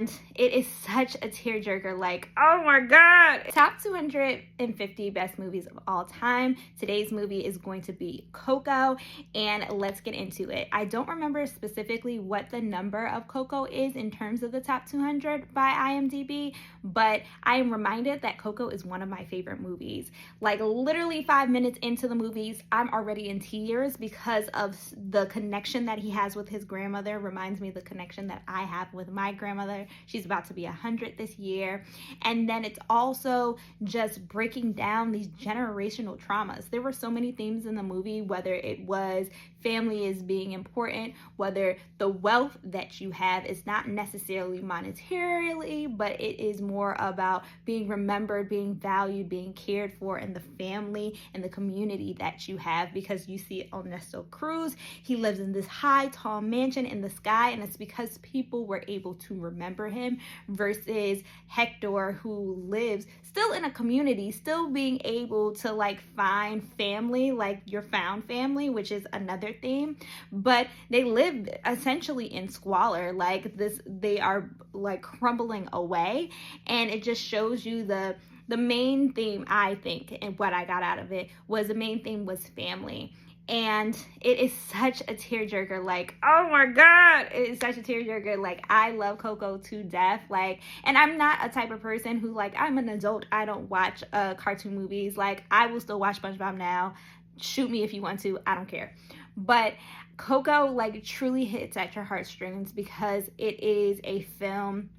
It is such a tearjerker, like, oh my god. Top 250 best movies of all time. Today's movie is going to be Coco, and let's get into it. I don't remember specifically what the number of Coco is in terms of the top 200 by IMDb, but I am reminded that Coco is one of my favorite movies. Like, literally 5 minutes into the movies, I'm already in tears because of the connection that he has with his grandmother. Reminds me of the connection that I have with my grandmother. She's about to be 100 this year. And then it's also just breaking down these generational traumas. There were so many themes in the movie, whether it was family is being important, whether the wealth that you have is not necessarily monetarily, but it is more about being remembered, being valued, being cared for in the family and the community that you have. Because you see Ernesto Cruz, he lives in this high, tall mansion in the sky, and it's because people were able to remember him, versus Hector, who lives still in a community, still being able to like find family, like your found family, which is another theme, but they live essentially in squalor. Like this, they are like crumbling away, and it just shows you the main theme, I think, and what I got out of it was the main theme was family. And it is such a tearjerker, like, oh my god, it is such a tearjerker. Like, I love Coco to death. Like, and I'm not a type of person who, like, I'm an adult, I don't watch cartoon movies. Like, I will still watch SpongeBob now. Shoot me if you want to, I don't care. But Coco, like, truly hits at your heartstrings because it is a film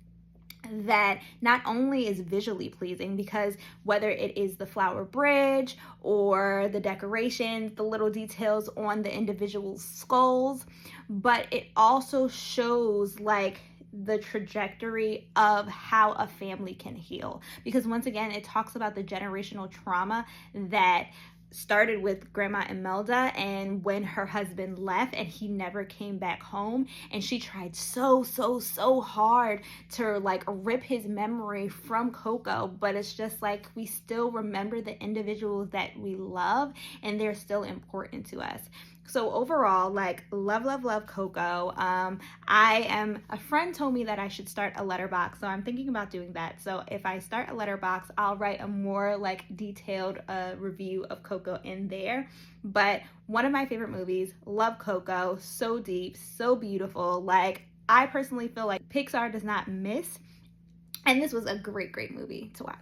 that not only is visually pleasing, because whether it is the flower bridge or the decorations, the little details on the individual skulls, but it also shows like the trajectory of how a family can heal. Because once again, it talks about the generational trauma that started with Grandma Imelda, and when her husband left and he never came back home, and she tried so hard to like rip his memory from Coco, but it's just like we still remember the individuals that we love and they're still important to us. So overall, like, love Coco. A friend told me that I should start a letterbox, so I'm thinking about doing that. So if I start a letterbox, I'll write a more like detailed review of Coco in there. But one of my favorite movies, love Coco, so deep, so beautiful. Like, I personally feel like Pixar does not miss, and this was a great movie to watch.